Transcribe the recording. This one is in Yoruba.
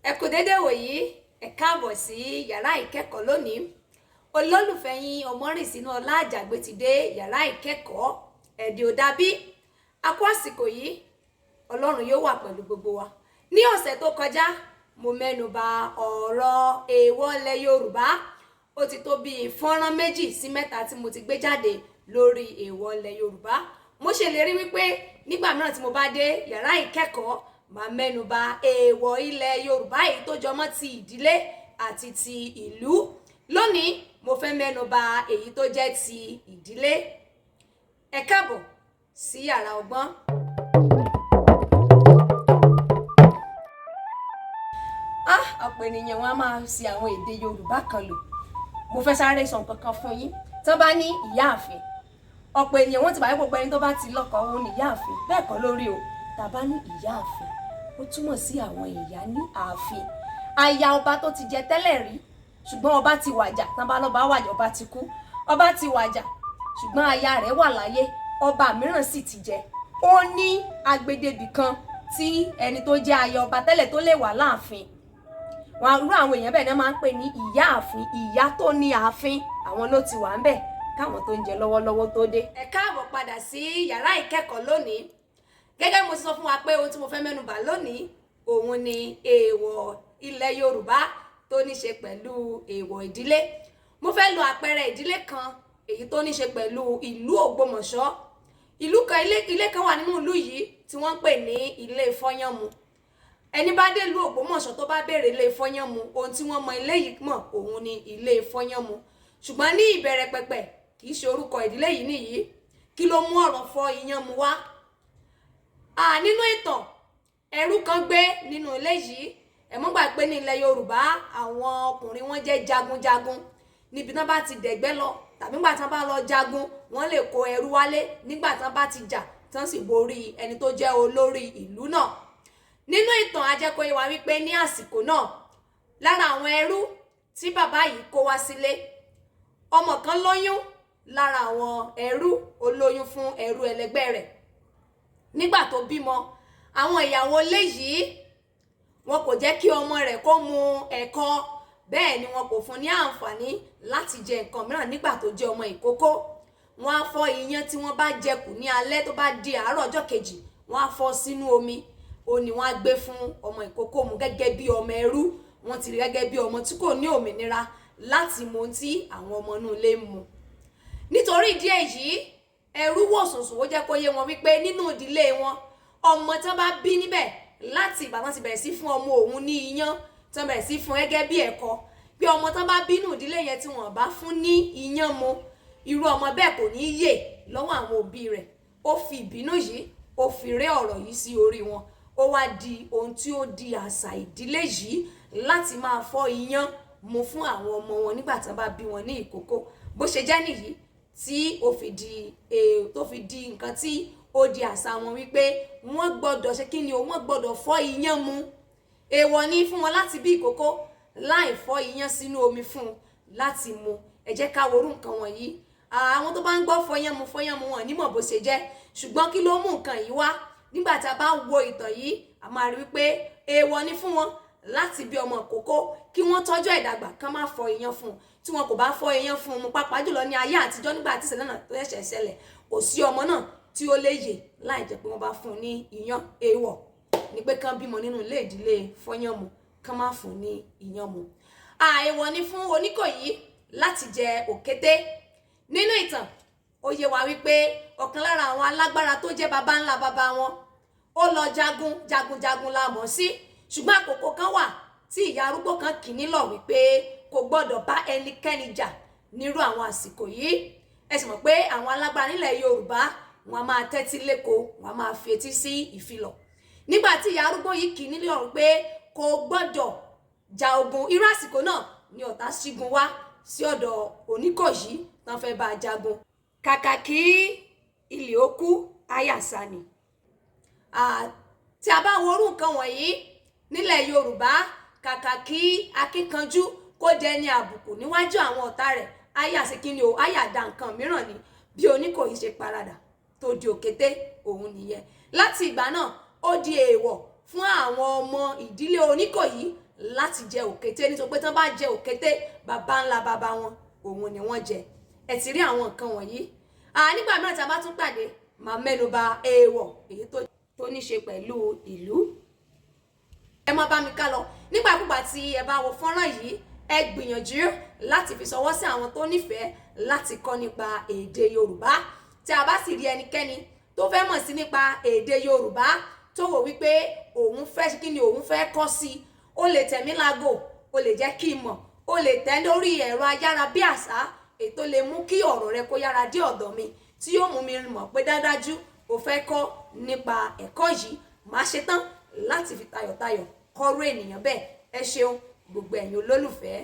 Ẹ kú dédé wòyí, ẹ káàbọ̀ sí yàrá ìkẹ́kọ̀ọ́ lónìí. Olólùfẹ́ yín Ọmọrìnsínú Ọlá Àjàgbé ti dé yàrá ìkẹ́kọ̀ọ́. Ẹ̀dì ò dàbí. A kú àsìkò yìí, Ọlọ́run yóò wà pẹ̀lú gbogbo wa. Ní ọ̀sẹ̀ tó kọjá, mo mẹ́nuba ọ̀rọ̀ èèwọ̀ ilẹ̀ Yorùbá. Ó ti tó bí fọ́nrán 2 sí 3 tí mo ti gbé jáde lórí èèwọ̀ ilẹ̀ Yorùbá. Mo ṣèlérí wípé nígbà mìíràn tí mo bá dé yàrá ìkẹ́kọ̀ọ́, màá mẹ́nuba èèwọ̀ ilẹ̀ Yorùbá èyí tó jọmọ́ ti ìdílé àti ti ìlú. Lónìí, mo fẹ́ mẹ́nuba èyí tó jẹ́ ti ìdílé. Ẹ káàbọ̀ sí yàrá ọgbọ́n. Ọ̀pọ̀ ènìyàn wọn a máa ṣì àwọn èdè Yorùbá kan lò. Mo fẹ́ sáré sọ nǹkan kan fún yín. Tí wọ́n bá ní ìyáàfin, ọ̀pọ̀ ènìyàn wọ́n ti bá gbogbo ẹni tó bá ti lọ́kọ òun ní ìyáàfin. Bẹ́ẹ̀ kọ́ lórí o. Tàbá ní ìyáàfin, ó túmọ̀ sí àwọn ìyá ní ààfin. Aya ọba tó ti jẹ tẹ́lẹ̀ rí, ṣùgbọ́n ọba ti wàjà. Tán bá lọ́ba wàjà, ọba ti kú. Ọba ti wàjà, ṣùgbọ́n aya rẹ̀ wà láyé. Ọba mìíràn sì ti jẹ. Ó ní agbedebì kan tí ẹni tó jẹ́ aya ọba tẹ́lẹ̀ tó lè wà láàfin. Irú àwọn èèyàn bẹ́ẹ̀ náà máa ń pè ní ìyáàfin. Ìyá tó ní ààfin, àwọn ló ti wà ń bẹ̀ káwọn tó ń jẹ lọ́wọ́lọ́wọ́ tó dé. Ẹ káàbọ̀ padà sí yàrá ìkẹ́kọ̀ọ́ lónìí. Gẹ́gẹ́ mo sọ fún wa pé ohun tí mo fẹ́ mẹ́nubà lónìí, òun ni èèwọ̀ ilẹ̀ Yorùbá tó ní ṣe pẹ̀lú èèwọ̀ ìdílé. Mo fẹ́ lo àpẹẹrẹ ìdílé kan èyí tó ní ṣe pẹ̀lú ìlú Ògbómọ̀ṣọ́. Ilé kan wà nínú ìlú yìí tí wọ́n ń pè ní ilé FÓYÁNMU. Ẹni bá dé ìlú Ògbómọ̀ṣọ́ tó bá béèrè ilé FÓYÁNMU, ohun tí wọ́n mọ ilé yìí mọ̀ òun ni ilé FÓYÁNMU. Ṣùgbọ́n ní ìbẹ̀rẹ̀ pẹ̀pẹ̀ kì í ṣe orúkọ ìdílé yìí nìyí. Kí ló mú ọ̀rọ̀ fọ́ iyán mu wá? Nínú ìtàn, ẹrú kan gbé nínú ilé yìí. Ẹ mọ́ gbà pé ní ilẹ̀ Yorùbá àwọn ọkùnrin wọn jẹ́ jagunjagun. Níbi tán bá ti dẹ̀gbẹ́ lọ tàbí nígbà tán bá lọ jagun, wọ́n lè kó ẹrú wálé nígbà tán bá ti jà tán sì borí ẹni tó jẹ́ olórí ìlú náà. Nínú ìtàn a jẹ́ kó yé wa wípé ní àsìkò náà, lára àwọn ẹrú tí bàbá yìí kó wá sílé, ọmọ kan lóyún lára àwọn ẹrú, ó lóyún fún ẹrú ẹlẹgbẹ́ rẹ̀. Nígbà tó bímọ, àwọn ìyàwó ilé yìí wọn kò jẹ́ kí ọmọ rẹ̀ kó mu ẹ̀kọ, bẹ́ẹ̀ ni wọn kò fún ní àǹfààní láti jẹ nǹkan mìíràn nígbà tó jẹ́ ọmọ ìkókó. Wọ́n á fọ́ iyán tí wọ́n bá jẹ kù ní alẹ́ tó bá di àárọ̀ ọjọ́ kejì, wọ́n á fọ́ sínú omi. Ó ní wọ́n á gbé fún ọmọ ìkókó mu gẹ́gẹ́ bí ọmọ ẹrú. Wọ́n ti rí gẹ́gẹ́ bí ọmọ tí kò ní òmìnira láti mu ohun tí àwọn ọmọ inú ilé ń mu. Nítorí ìdí èyí, ẹrú wò sùnsùn ó jẹ́ kó yé wọn wípé nínú ìdílé wọn, ọmọ tán bá bí níbẹ̀ láti ìgbà tán ti bẹ̀rẹ̀ sí fún ọmọ òun ní iyán, tán bẹ̀rẹ̀ sí fún gẹ́gẹ́ bí ẹ̀kọ, pé ọmọ tán bá bí nínú ìdílé yẹn tí wọ́n bá fún ní iyán mu, irú ọmọ bẹ́ẹ̀ kò ní yè lọ́wọ́ àwọn òbí rẹ̀. Ó fi ìbínú yìí, ó fi ré ọ̀rọ̀ yìí sí orí wọn. Ó wá di ohun tí ó di àṣà ìdílé yìí láti máa fọ́ iyán mu fún àwọn ọmọ wọn nígbà tán bá bí wọn ní ìkókó. Bó ṣe jẹ́ nìyí tí ó fi di nǹkan tí ó di àṣà wọn wípé wọ́n gbọ́dọ̀ ṣe kí ni o, wọ́n gbọ́dọ̀ fọ́ iyán mu. Èèwọ̀ ni fún wọn láti bí ìkókó láì fọ́ iyán sínú omi fún un láti mu. Ẹ jẹ́ ká worú nǹkan wọ̀nyí. Àwọn tó bá ń gbọ́ fọ́yán mu wọn nímọ̀ bó ṣe jẹ́. Ṣùgbọ́n kí ló mú nǹkan yìí wá? Nígbà tí a bá wo ìtàn yìí, a máa rí wípé èèwọ̀ ni fún wọn láti bí ọmọ ìkókó kí wọ́n tọ́jú ìdàgbà kán má fọ́ iyán fún un. Tí wọn kò bá fọ́ iyán fún un mu, pàápàá jùlọ ní ayé àtijọ́ nígbà tí ìṣẹ̀lẹ̀ náà tó ṣẹ̀ṣẹ̀ ṣẹlẹ̀, kò sí ọmọ náà tí ó lè yè láì jẹ́ pé wọ́n bá fún un ní iyán. Èèwọ̀ ni pé kán bímọ nínú ilé ìdílé FÓYÁNMU kán má fún un ní iyán mu. Èèwọ̀ ni fún Oníkòyí láti jẹ òkété. Nínú ìtàn, ó yé wa wípé ọ̀kan lára àwọn alágbára tó jẹ́ baba ńlá baba wọn, ó lọ jagunjagun la mọ̀ sí. Ṣùgbọ́n àkókò kan wà tí ìyá arúgbó kan kì nílọ̀ wípé kò gbọ́dọ̀ bá ẹnikẹ́ni jà nírú àwọn àsìkò yìí. Ẹ sì mọ̀ pé àwọn alágbára nílẹ̀ Yorùbá wọn a máa tẹ́tí léko, wọn a máa fi etí sí ìfilọ̀. Nígbà tí ìyá arúgbó yìí kì nílọ̀ wípé kò gbọ́dọ̀ ja ogun, irú àsìkò náà ni ọ̀tá ṣígun wá sí ọ̀dọ̀ Oníkòyí tán fẹ́ bá jagun. Kàkà kí ilé ó kú, àyàsá ni. Tí a bá wo orú nǹkan wọ̀nyí nílẹ̀ Yorùbá, kàkà kí akíkanjú kó dẹni àbùkù níwájú àwọn ọ̀tá rẹ̀, àyà sí kí ni o, àyà dá nǹkan mìíràn ni. Bí Oníkòyí ṣe paradà tó di òkété, òun nìyẹn. Láti ìgbà náà, ó di èèwọ̀ fún àwọn ọmọ ìdílé Oníkòyí láti jẹ òkété nítorí pé tán bá jẹ òkété bàbá ńlá bàbá wọn òun ni wọ́n jẹ. Ẹ ti rí àwọn nǹkan wọ̀nyí. Nígbà mìíràn tí a bá tún pàdé màá mẹ́nuba èèwọ̀ èyí tó ní ṣe pẹ̀lú ìlú. Ẹ má bá mi ká lọ. Nígbàkúgbà tí ẹ bá wo fọ́nrán yìí ẹ gbìyànjú láti fi ṣọwọ́ sí àwọn tó nífẹ̀ẹ́ láti kọ́ nípa èdè Yorùbá. Tí a bá sì rí ẹnikẹ́ni tó fẹ́ mọ̀ sí nípa èdè Yorùbá tó wò wípé òun fẹ́ kí ni òun fẹ́ kọ́ sí, ó lè tẹ̀ mí láago, ó lè jẹ́ kí n mọ̀, ó lè tẹ̀ lórí ẹ̀rọ ayárabíàṣá ètò lè mú kí ọ̀rọ̀ rẹ kó yára dé ọ̀dọ̀ mi tí yóò mú mi mọ̀ pé dájú ó fẹ́ kọ́ nípa ẹ̀kọ́ yìí. Màá ṣetán láti fi tayọ̀tayọ̀ kọ́rú ènìyàn bẹ́ẹ̀. Ẹ ṣeun gbogbo ẹ̀yin olólùfẹ́.